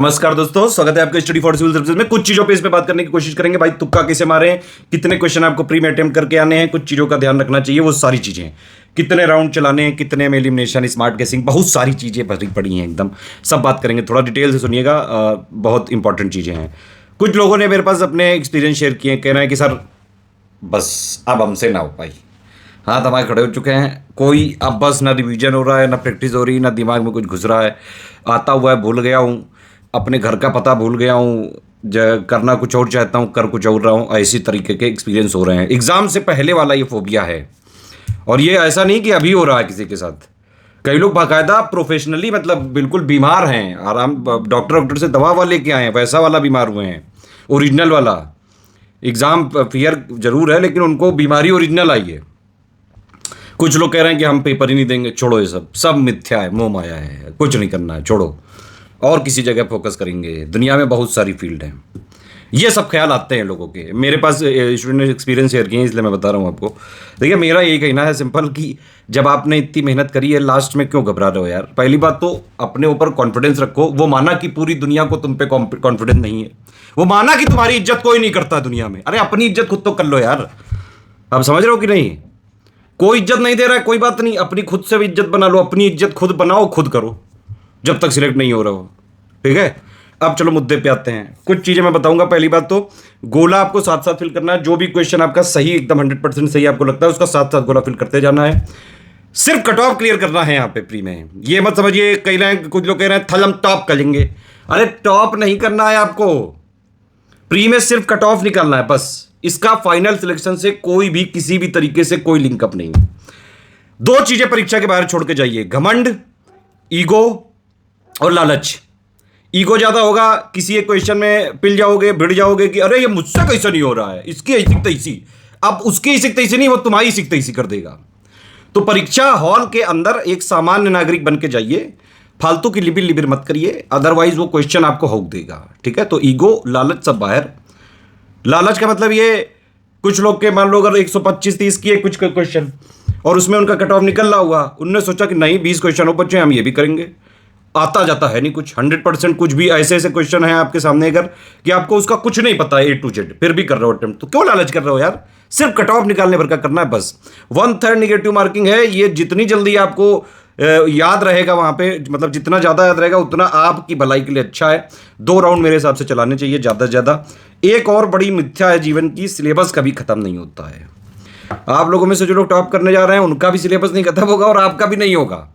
नमस्कार दोस्तों, स्वागत है आपके स्टडी फॉर सिविल सर्विसेज में। कुछ चीजों पे इस पे बात करने की कोशिश करेंगे। भाई तुक्का कैसे मारे, कितने क्वेश्चन आपको प्री में अटेम्प्ट करके आने हैं, कुछ चीजों का ध्यान रखना चाहिए, वो सारी चीजें, कितने राउंड चलाने हैं, कितने में एलिमिनेशन, स्मार्ट गेसिंग, बहुत सारी चीजें भरी पड़ी हैं एकदम। सब बात करेंगे, थोड़ा डिटेल से सुनिएगा, बहुत इंपॉर्टेंट चीजें हैं। कुछ लोगों ने मेरे पास अपने एक्सपीरियंस शेयर किए, कह रहे हैं कि सर बस अब हमसे ना हो पाई, हाथ हमारे खड़े हो चुके हैं, कोई अब बस ना रिवीजन हो रहा है, ना प्रैक्टिस हो रही, ना दिमाग में कुछ घुस रहा है, आता हुआ है भूल गया हूँ, अपने घर का पता भूल गया हूँ, करना कुछ और चाहता हूँ, कर कुछ और रहा हूँ। ऐसी तरीके के एक्सपीरियंस हो रहे हैं। एग्ज़ाम से पहले वाला ये फोबिया है, और ये ऐसा नहीं कि अभी हो रहा है किसी के साथ। कई लोग बाकायदा प्रोफेशनली, मतलब बिल्कुल बीमार हैं, आराम डॉक्टर से दवा वाले लेके आए हैं, वैसा वाला बीमार हुए हैं, ओरिजिनल वाला। एग्ज़ाम फियर जरूर है, लेकिन उनको बीमारी ओरिजिनल आई है। कुछ लोग कह रहे हैं कि हम पेपर ही नहीं देंगे, छोड़ो, ये सब सब मिथ्या है, मोह माया है, कुछ नहीं करना है, छोड़ो, और किसी जगह फोकस करेंगे। दुनिया में बहुत सारी फील्ड हैं। ये सब ख्याल आते हैं लोगों के। मेरे पास स्टूडेंट ने एक्सपीरियंस शेयर किए हैं, इसलिए मैं बता रहा हूँ आपको। देखिए, मेरा यही कहना है सिंपल कि जब आपने इतनी मेहनत करी है, लास्ट में क्यों घबरा रहे हो यार। पहली बात तो अपने ऊपर कॉन्फिडेंस रखो। वो माना कि पूरी दुनिया को तुम पे कॉन्फिडेंस नहीं है, वो माना कि तुम्हारी इज्जत कोई नहीं करता दुनिया में। अरे अपनी इज्जत खुद तो कर लो यार। आप समझ रहे हो कि नहीं? कोई इज्जत नहीं दे रहा है, कोई बात नहीं, अपनी खुद से भी इज्जत बना लो। अपनी इज्जत खुद बनाओ, खुद करो, जब तक सिलेक्ट नहीं हो रहा हो। ठीक है, अब चलो मुद्दे पे आते हैं। कुछ चीजें मैं बताऊंगा। पहली बात तो गोला आपको साथ साथ फिल करना है। जो भी क्वेश्चन आपका सही, एकदम 100% सही आपको लगता है, उसका साथ साथ गोला फिल करते जाना है। सिर्फ कट ऑफ क्लियर करना है यहाँ पे प्री में। ये मत समझिए, कह रहे हैं कुछ लोग कह रहे हैं थल हम टॉप करेंगे। अरे टॉप नहीं करना है आपको, प्री में सिर्फ कट ऑफ निकालना है बस। इसका फाइनल सिलेक्शन से कोई भी किसी भी तरीके से कोई लिंकअप नहीं है। दो चीजें परीक्षा के बाहर छोड़ के जाइए: घमंड, ईगो और लालच। ईगो ज्यादा होगा, किसी एक क्वेश्चन में पिल जाओगे, भिड़ जाओगे कि अरे ये मुझसे कैसे नहीं हो रहा है, इसकी ऐसी तैसी। अब उसकी ऐसी तैसी नहीं, वो तुम्हारी ऐसी तैसी कर देगा। तो परीक्षा हॉल के अंदर एक सामान्य नागरिक बन के जाइए, फालतू की लिबिर लिबिर मत करिए, अदरवाइज वो क्वेश्चन आपको हौक देगा। ठीक है, तो ईगो, लालच सब बाहर। लालच का मतलब ये, कुछ लोग के मान लो अगर 125-30 की है कुछ क्वेश्चन, और उसमें उनका कट ऑफ निकल रहा हुआ, उनने सोचा कि नहीं 20 क्वेश्चन बच्चे हम ये भी करेंगे। आता जाता है नहीं कुछ, 100% कुछ भी ऐसे ऐसे क्वेश्चन है आपके सामने अगर कि आपको उसका कुछ नहीं पता है A to Z, फिर भी कर रहे हो अटेम्प्ट, तो क्यों लालच कर रहे हो यार? सिर्फ कट ऑफ निकालने भर का करना है बस। 1/3 निगेटिव मार्किंग है ये। जितनी जल्दी आपको याद रहेगा वहां पे, मतलब जितना ज्यादा याद रहेगा उतना आपकी भलाई के लिए अच्छा है। 2 राउंड मेरे हिसाब से चलाने चाहिए ज्यादा से ज्यादा। एक और बड़ी मिथ्या है जीवन की, सिलेबस कभी खत्म नहीं होता है। आप लोगों में से जो लोग टॉप करने जा रहे हैं उनका भी सिलेबस नहीं खत्म होगा, और आपका भी नहीं होगा।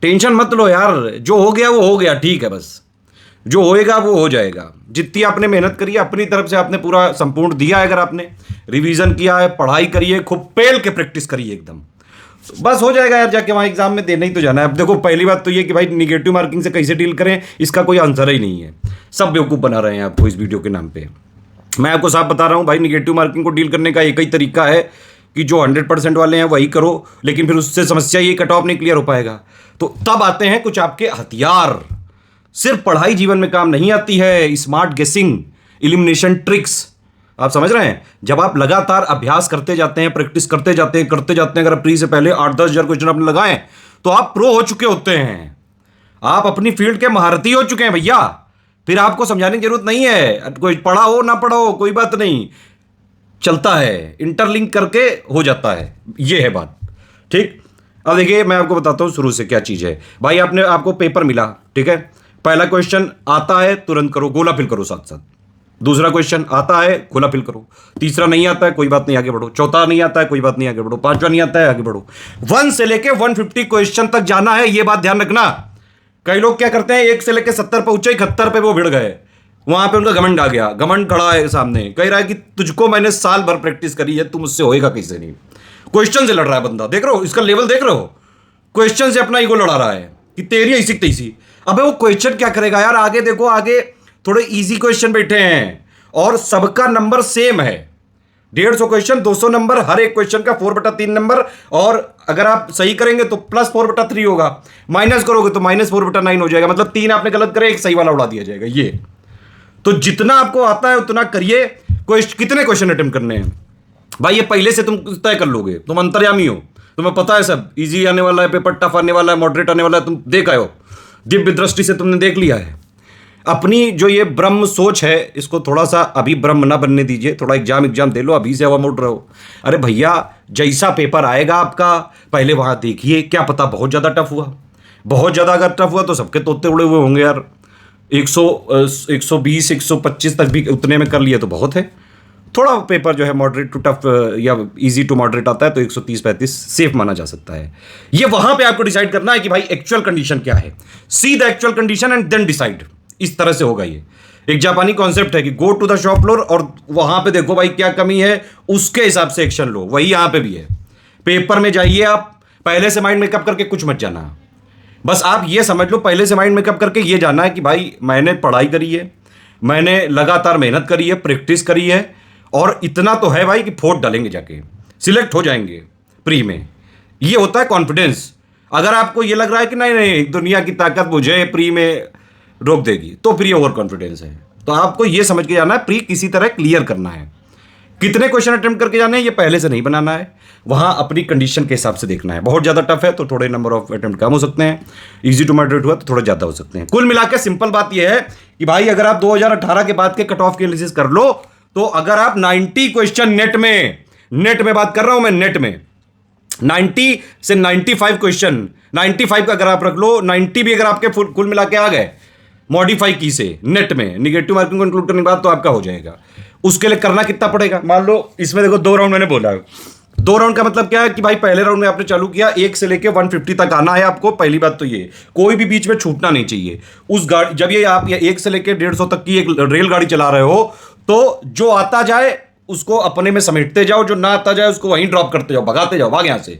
टेंशन मत लो यार, जो हो गया वो हो गया, ठीक है, बस जो होएगा वो हो जाएगा। जितनी आपने मेहनत करी है, अपनी तरफ से आपने पूरा संपूर्ण दिया है, अगर आपने रिवीजन किया है, पढ़ाई करी है, खूब पेल के प्रैक्टिस करी है एकदम, तो बस हो जाएगा यार। जाके वहाँ एग्जाम में देना ही तो जाना है। अब देखो, पहली बात तो ये कि भाई निगेटिव मार्किंग से कैसे डील करें, इसका कोई आंसर ही नहीं है। सब बेवकूफ़ बना रहे हैं आपको इस वीडियो के नाम पे। मैं आपको साफ बता रहा हूँ भाई, निगेटिव मार्किंग को डील करने का एक ही तरीका है कि जो 100% वाले हैं वही करो, लेकिन फिर उससे समस्या ये कट ऑफ नहीं क्लियर हो पाएगा। तो तब आते हैं कुछ आपके हथियार। सिर्फ पढ़ाई जीवन में काम नहीं आती है, स्मार्ट गेसिंग, इलिमिनेशन ट्रिक्स। आप समझ रहे हैं? जब आप लगातार अभ्यास करते जाते हैं, प्रैक्टिस करते जाते हैं, अगर प्री से पहले 8-10 हजार क्वेश्चन आपने लगाए तो आप प्रो हो चुके होते हैं। आप अपनी फील्ड के महारथी हो चुके हैं भैया। फिर आपको समझाने की जरूरत नहीं है। कोई पढ़ा हो ना पढ़ा हो कोई बात नहीं, चलता है, इंटरलिंक करके हो जाता है। ये है बात। ठीक, अब देखिए मैं आपको बताता हूं शुरू से क्या चीज है। भाई आपको पेपर मिला, ठीक है, पहला क्वेश्चन आता है तुरंत करो, गोला फिल करो साथ साथ। दूसरा क्वेश्चन आता है, गोला फिल करो। तीसरा नहीं आता है, कोई बात नहीं, आगे बढ़ो। चौथा नहीं आता है, कोई बात नहीं, आगे बढ़ो। पांचवा नहीं आता है, आगे बढ़ो। 1 से लेके 150 क्वेश्चन तक जाना है, ये बात ध्यान रखना। कई लोग क्या करते हैं, 1 से लेके 70 पहुंचे, 71 पे वो भिड़ गए, वहां पे उनका घमंड आ गया। घमंड खड़ा है सामने, कह रहा है कि तुझको मैंने साल भर प्रैक्टिस करी है, तुम मुझसे होएगा कैसे नहीं। क्वेश्चन से लड़ रहा है बंदा, देख रहे हो इसका लेवल, देख रहे हो, क्वेश्चन से अपना ईगो लड़ा रहा है कि तेरी ऐसी तैसी। अबे वो क्वेश्चन क्या करेगा यार? आगे देखो, आगे थोड़े इजी क्वेश्चन बैठे हैं और सबका नंबर सेम है। 150 क्वेश्चन, 200 नंबर, हर एक क्वेश्चन का 4/3 नंबर। और अगर आप सही करेंगे तो +4/3 होगा, माइनस करोगे तो -4/9 हो जाएगा। मतलब 3 आपने गलत करे, एक सही वाला उड़ा दिया जाएगा। ये तो जितना आपको आता है उतना करिए। कितने क्वेश्चन अटेम्प्ट करने हैं भाई, ये पहले से तुम तय कर लोगे। तुम अंतर्यामी हो, तुम्हें पता है सब इजी आने वाला है, पेपर टफ आने वाला है, मॉडरेट आने वाला है, तुम देख आए हो, दिव्य दृष्टि से तुमने देख लिया है। अपनी जो ये ब्रह्म सोच है इसको थोड़ा सा अभी ब्रह्म ना बनने दीजिए, थोड़ा एग्जाम दे लो, अभी से हवा मोड़ रहो। अरे भैया जैसा पेपर आएगा आपका पहले वहां देखिए, क्या पता बहुत ज़्यादा टफ हुआ, बहुत ज़्यादा अगर टफ हुआ तो सबके तोते उड़े हुए होंगे यार। 120 125 तक भी उतने में कर लिए तो बहुत है। थोड़ा पेपर जो है मॉडरेट टू टफ या इजी टू मॉडरेट आता है तो 130-35 सेफ माना जा सकता है। ये वहां पे आपको डिसाइड करना है कि भाई एक्चुअल कंडीशन क्या है, see the actual condition and then decide. इस तरह से होगा ये। एक जापानी कॉन्सेप्ट है कि go to the shop floor और वहां पे देखो भाई क्या कमी है, उसके हिसाब से एक्शन लो। वही यहां पे भी है, पेपर में जाइए आप पहले से माइंड मेकअप करके कुछ मत जाना। बस आप ये समझ लो पहले से माइंड मेकअप करके ये जानना है कि भाई मैंने पढ़ाई करी है, मैंने लगातार मेहनत करी है, प्रैक्टिस करी है, और इतना तो है भाई कि फोर्थ डालेंगे जाके सिलेक्ट हो जाएंगे प्री में। ये होता है कॉन्फिडेंस। अगर आपको ये लग रहा है कि नहीं नहीं दुनिया की ताकत मुझे प्री में रोक देगी तो प्री ओवर कॉन्फिडेंस है। तो आपको ये समझ के जाना है प्री किसी तरह क्लियर करना है। कितने क्वेश्चन अटेम्प्ट करके जाने हैं ये पहले से नहीं बनाना है, वहां अपनी कंडीशन के हिसाब से देखना है। बहुत ज्यादा टफ है तो थोड़े नंबर ऑफ अटेम्प्ट कम हो सकते हैं, इजी टू मॉडरेट हुआ तो थोड़े ज्यादा हो सकते हैं। कुल मिलाकर सिंपल बात यह है कि भाई अगर आप 2018 के बाद के कट ऑफ की एनालिसिस कर लो तो अगर आप 90 क्वेश्चन नेट में बात कर रहा हूं मैं, नेट में 90 से 95 क्वेश्चन, 95 का अगर आप रख लो, 90 भी अगर आपके कुल मिला के आ गए मॉडिफाई की से नेट में निगेटिव मार्किंग को इंक्लूड करने के बाद तो आपका हो जाएगा। उसके लिए करना कितना पड़ेगा, मान लो इसमें देखो 2 राउंड मैंने बोला है। 2 राउंड का मतलब क्या है कि भाई पहले राउंड में आपने चालू किया 1 से लेके 150 तक आना है आपको। पहली बात तो ये कोई भी बीच में छूटना नहीं चाहिए। उस गाड़ी जब ये आप 1 से लेके 150 तक की एक रेलगाड़ी चला रहे हो तो जो आता जाए उसको अपने में समेटते जाओ, जो ना आता जाए उसको वहीं ड्रॉप करते जाओ, भगाते जाओ, भाग यहां से।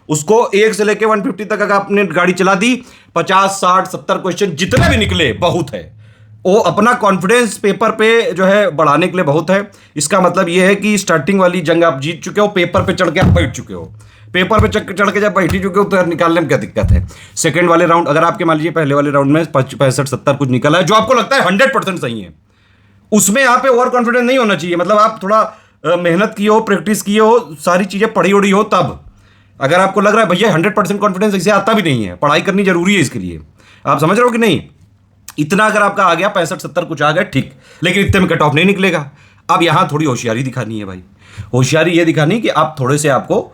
उसको 1 से लेके 150 तक अगर आपने गाड़ी चला दी, 50 60 70 क्वेश्चन जितने भी निकले बहुत है। वो अपना कॉन्फिडेंस पेपर पे जो है बढ़ाने के लिए बहुत है। इसका मतलब ये है कि स्टार्टिंग वाली जंग आप जीत चुके हो, पेपर पे चढ़ के आप बैठ चुके हो। पेपर पे चढ़ के जब बैठ ही चुके हो तो निकालने में क्या दिक्कत है। सेकंड वाले राउंड अगर आपके मान लीजिए पहले वाले राउंड में 65-70 कुछ निकला है जो आपको लगता है 100% सही है, उसमें यहाँ पे ओवर कॉन्फिडेंस नहीं होना चाहिए। मतलब आप थोड़ा मेहनत की हो, प्रैक्टिस की हो, सारी चीजें पढ़ी उड़ी हो, तब अगर आपको लग रहा है भैया 100% कॉन्फिडेंस इसे आता भी नहीं है, पढ़ाई करनी जरूरी है इसके लिए, आप समझ रहे हो कि नहीं। इतना अगर आपका आ गया 65-70 कुछ आ गया ठीक, लेकिन इतने में कट ऑफ नहीं निकलेगा। अब यहां थोड़ी होशियारी दिखानी है भाई। होशियारी ये दिखानी कि आप थोड़े से आपको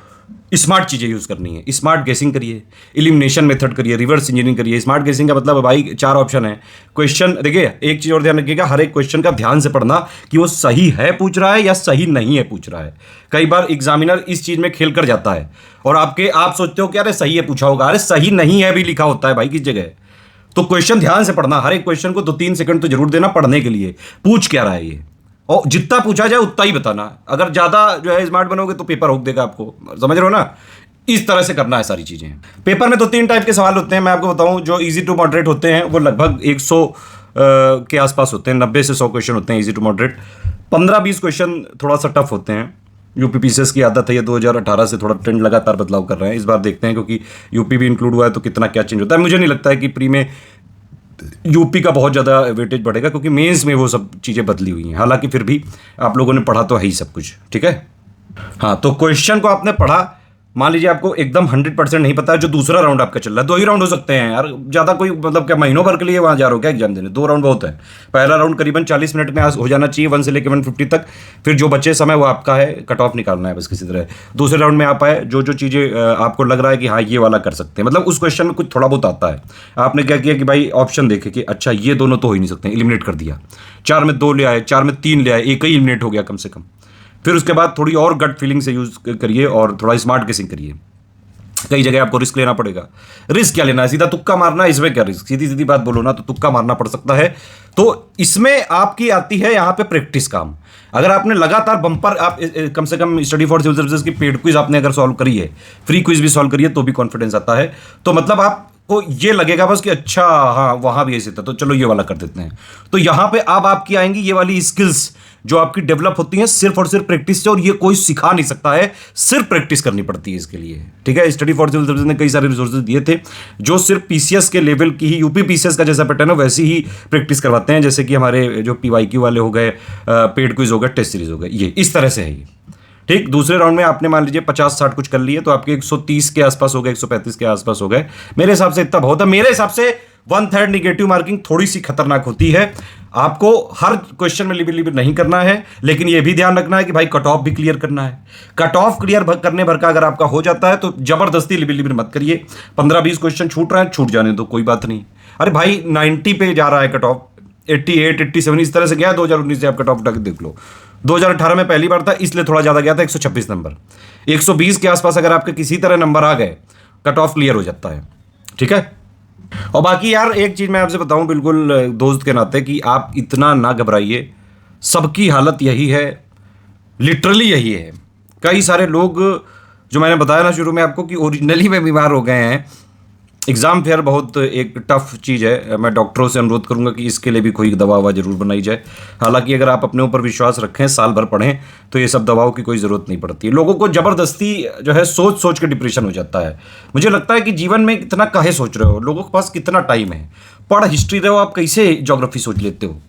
स्मार्ट चीजें यूज करनी है। स्मार्ट गेसिंग करिए, इलिमिनेशन मेथड करिए, रिवर्स इंजीनियरिंग करिए। स्मार्ट गेसिंग का मतलब भाई 4 ऑप्शन है क्वेश्चन। देखिए एक चीज और ध्यान रखिएगा, हर एक क्वेश्चन का ध्यान से पढ़ना कि वो सही है पूछ रहा है या सही नहीं है पूछ रहा है। कई बार एग्जामिनर इस चीज में खेल कर जाता है और आप सोचते हो कि अरे सही है पूछा होगा, अरे सही नहीं है भी लिखा होता है भाई किस जगह। तो क्वेश्चन ध्यान से पढ़ना, हर एक क्वेश्चन को 2-3 सेकंड तो जरूर देना पढ़ने के लिए, पूछ क्या रहा है ये, और जितना पूछा जाए उतना ही बताना। अगर ज्यादा जो है स्मार्ट बनोगे तो पेपर रोक देगा आपको, समझ रहे हो ना। इस तरह से करना है सारी चीजें। पेपर में तो 3 टाइप के सवाल होते हैं, मैं आपको बताऊं। जो इजी टू मॉडरेट होते हैं वो लगभग 100 के आसपास होते हैं, 90 से 100 क्वेश्चन होते हैं इजी टू मॉडरेट। 15-20 क्वेश्चन थोड़ा सा टफ होते हैं। यूपी पीसीएस की आदत है, ये 2018 से थोड़ा ट्रेंड लगातार बदलाव कर रहे हैं। इस बार देखते हैं क्योंकि यूपी भी इंक्लूड हुआ है तो कितना क्या चेंज होता है। मुझे नहीं लगता है कि प्री में यूपी का बहुत ज़्यादा वेटेज बढ़ेगा क्योंकि मेंस में वो सब चीज़ें बदली हुई हैं। हालांकि फिर भी आप लोगों ने पढ़ा तो है ही सब कुछ, ठीक है। हाँ, तो क्वेश्चन को आपने पढ़ा, मान लीजिए आपको एकदम 100% नहीं पता है, जो दूसरा राउंड आपका चल रहा है, 2 ही राउंड हो सकते हैं यार, ज़्यादा कोई मतलब क्या महीनों भर के लिए वहाँ जा रहे हो क्या एग्जाम देने। 2 राउंड बहुत है। पहला राउंड करीबन 40 मिनट में हो जाना चाहिए, 1 से लेकर 150 तक। फिर जो बचे समय वो आपका है, कट ऑफ निकालना है बस किसी तरह। दूसरे राउंड में आप आए, जो चीज़ें आपको लग रहा है कि हाँ ये वाला कर सकते हैं, मतलब उस क्वेश्चन में कुछ थोड़ा बहुत आता है। आपने क्या किया कि भाई ऑप्शन देखे कि अच्छा ये दोनों तो हो ही नहीं सकते, एलिमिनेट कर दिया। 4 में 2 ले आए, 4 में 3 ले आए, एक ही एलिमिनेट हो गया कम से कम। फिर उसके बाद थोड़ी और गट फीलिंग से यूज करिए और थोड़ा स्मार्ट गेसिंग करिए। कई जगह आपको रिस्क लेना पड़ेगा। रिस्क क्या लेना है, सीधा तुक्का मारना है, इसमें क्या रिस्क, सीधी सीधी बात बोलो ना, तो तुक्का मारना पड़ सकता है। तो इसमें आपकी आती है यहाँ पे प्रैक्टिस काम। अगर आपने लगातार बम्पर, आप कम से कम स्टडी फॉर सिविल सर्विसेज की पेड क्विज आपने अगर सॉल्व करी है, फ्री क्विज भी सॉल्व करी है, तो भी कॉन्फिडेंस आता है। तो मतलब आपको ये लगेगा बस कि अच्छा हाँ वहाँ भी ऐसे था तो चलो ये वाला कर देते हैं। तो यहाँ पे अब आपकी आएंगी ये वाली स्किल्स जो आपकी डेवलप होती हैं सिर्फ और सिर्फ प्रैक्टिस से, और ये कोई सिखा नहीं सकता है, सिर्फ प्रैक्टिस करनी पड़ती है इसके लिए, ठीक है। स्टडी फॉर सिविल सर्विसेज ने कई सारे रिसोर्सेज दिए थे जो सिर्फ पीसीएस के लेवल की ही, यूपी पीसीएस का जैसा पैटर्न है वैसी ही प्रैक्टिस करवाते हैं। जैसे कि हमारे जो पीवाईक्यू वाले हो गए, पेड क्विज हो गए, टेस्ट सीरीज हो गए, ये इस तरह से है ये, ठीक। दूसरे राउंड में आपने मान लीजिए 50-60 कुछ कर लिए तो आपके 130 के आसपास हो गए, 135 के आसपास हो गए। मेरे हिसाब से इतना बहुत है। मेरे हिसाब से 1/3 निगेटिव मार्किंग थोड़ी सी खतरनाक होती है। आपको हर क्वेश्चन में लिबिर नहीं करना है, लेकिन यह भी ध्यान रखना है कि भाई कट ऑफ भी क्लियर करना है। कट ऑफ क्लियर करने भर का अगर आपका हो जाता है तो जबरदस्ती लिबिर मत करिए। 15-20 क्वेश्चन छूट रहे हैं, छूट जाने दो, कोई बात नहीं। अरे भाई 90 पे जा रहा है कट ऑफ, 88, 87 इस तरह से गया। 2019 से आप कट ऑफ उठा के देख लो। 2018 में पहली बार था, इसलिए थोड़ा ज्यादा गया था, 126 नंबर। 120 के आसपास अगर आपके किसी तरह नंबर आ गए, कट ऑफ क्लियर हो जाता है। ठीक है। और बाकी यार एक चीज मैं आपसे बताऊं बिल्कुल दोस्त के नाते, कि आप इतना ना घबराइए। सबकी हालत यही है, लिटरली यही है। कई सारे लोग, जो मैंने बताया ना शुरू में आपको, कि ओरिजिनली में बीमार हो गए हैं। एग्ज़ाम फेयर बहुत एक टफ चीज़ है। मैं डॉक्टरों से अनुरोध करूंगा कि इसके लिए भी कोई दवा ववा जरूर बनाई जाए। हालांकि अगर आप अपने ऊपर विश्वास रखें, साल भर पढ़ें, तो ये सब दवाओं की कोई ज़रूरत नहीं पड़ती। लोगों को ज़बरदस्ती जो है सोच सोच के डिप्रेशन हो जाता है। मुझे लगता है कि जीवन में इतना काहे सोच रहे हो, लोगों के पास कितना टाइम है। पढ़ हिस्ट्री रहे हो, आप कैसे ज्योग्राफी सोच लेते हो,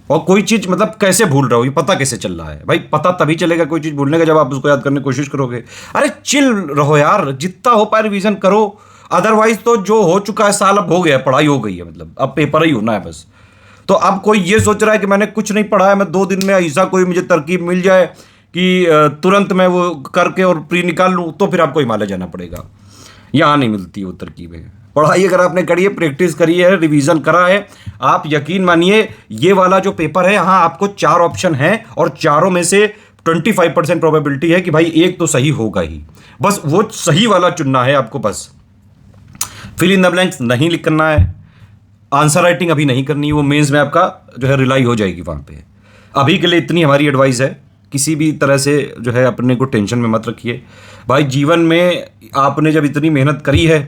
और कोई चीज़ मतलब कैसे भूल रहे हो, ये पता कैसे चल रहा है। भाई पता तभी चलेगा कोई चीज़ भूलने का जब आप उसको याद करने की कोशिश करोगे। अरे चिल रहो यार, जितना हो पाए रिवीजन करो। अदरवाइज तो जो हो चुका है साल अब हो गया, पढ़ाई हो गई है, मतलब अब पेपर ही होना है बस। तो अब कोई ये सोच रहा है कि मैंने कुछ नहीं पढ़ा है, मैं 2 दिन में ऐसा कोई मुझे तरकीब मिल जाए कि तुरंत मैं वो करके और प्री निकाल लूँ, तो फिर आपको हिमालय जाना पड़ेगा। यहाँ नहीं मिलती वो तरकीबें। पढ़ाई अगर आपने करी है, प्रैक्टिस करी है, रिवीजन करा है, आप यकीन मानिए ये वाला जो पेपर है, यहाँ आपको 4 ऑप्शन हैं और चारों में से 25% प्रोबेबिलिटी है कि भाई एक तो सही होगा ही। बस वो सही वाला चुनना है आपको। बस फिल इन द ब्लैंक्स नहीं लिख करना है, आंसर राइटिंग अभी नहीं करनी, वो मेंस में आपका जो है रिलाई हो जाएगी वहाँ पे। अभी के लिए इतनी हमारी एडवाइस है। किसी भी तरह से जो है अपने को टेंशन में मत रखिए। भाई जीवन में आपने जब इतनी मेहनत करी है,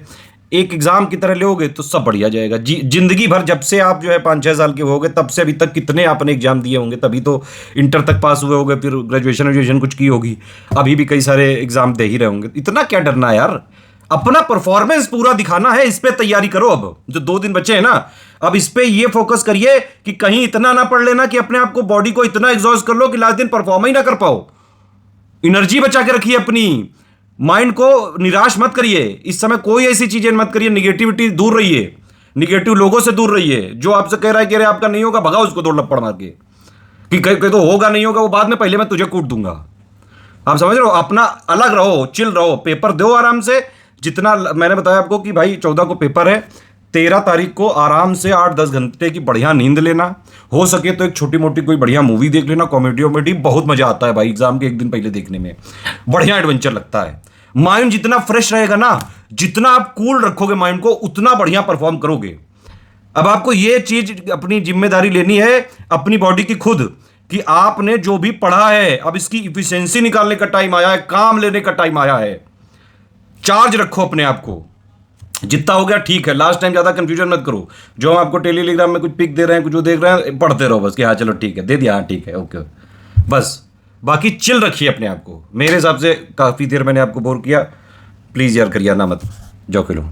एक एग्जाम की तरह लोगे तो सब बढ़िया जाएगा। जिंदगी भर जब से आप जो है 5-6 साल के हो गए, तब से अभी तक कितने आपने एग्जाम दिए होंगे, तभी तो इंटर तक पास हुए होंगे, फिर ग्रेजुएशन कुछ की होगी, अभी भी कई सारे एग्जाम दे ही रहे होंगे। इतना क्या डरना है यार, अपना परफॉर्मेंस पूरा दिखाना है, इस पे तैयारी करो। अब जो 2 दिन बचे हैं ना, अब इस पे ये फोकस करिए कि कहीं इतना ना पढ़ लेना कि अपने आप को, बॉडी को इतना एग्जॉस्ट कर लो कि लास्ट दिन परफॉर्म ही ना कर पाओ। एनर्जी बचा के रखिए अपनी, माइंड को निराश मत करिए। इस समय कोई ऐसी चीजें मत करिए, निगेटिविटी दूर रहिए, निगेटिव लोगों से दूर रहिए। जो आपसे कह रहा है कि अरे आपका नहीं होगा, भगाओ उसको 2 लपड़ मार के, कि कहीं तो होगा नहीं होगा, वो बाद में, पहले मैं तुझे कूट दूंगा। आप समझ रहे हो, अपना अलग रहो, चिल रहो, पेपर दो आराम से। जितना मैंने बताया आपको कि भाई 14 को पेपर है, 13 तारीख को आराम से 8-10 घंटे की बढ़िया नींद लेना, हो सके तो एक छोटी मोटी कोई बढ़िया मूवी देख लेना, कॉमेडी। बहुत मजा आता है भाई एग्जाम के 1 दिन पहले देखने में, बढ़िया एडवेंचर लगता है। माइंड जितना फ्रेश रहेगा ना, जितना आप कूल रखोगे माइंड को, उतना बढ़िया परफॉर्म करोगे। अब आपको ये चीज अपनी जिम्मेदारी लेनी है अपनी बॉडी की खुद, कि आपने जो भी पढ़ा है, अब इसकी इफिशिएंसी निकालने का टाइम आया है, काम लेने का टाइम आया है। चार्ज रखो अपने आप को, जितना हो गया ठीक है। लास्ट टाइम ज्यादा कंफ्यूजन मत करो। जो हम आपको टेलीग्राम में कुछ पिक दे रहे हैं, कुछ जो देख रहे हैं, पढ़ते रहो बस कि हाँ चलो ठीक है, दे दिया, हाँ ठीक है, ओके, बस। बाकी चिल रखिए अपने आप को। मेरे हिसाब से काफी देर मैंने आपको बोर किया, प्लीज यार करिए ना मत, जाओ खेलो।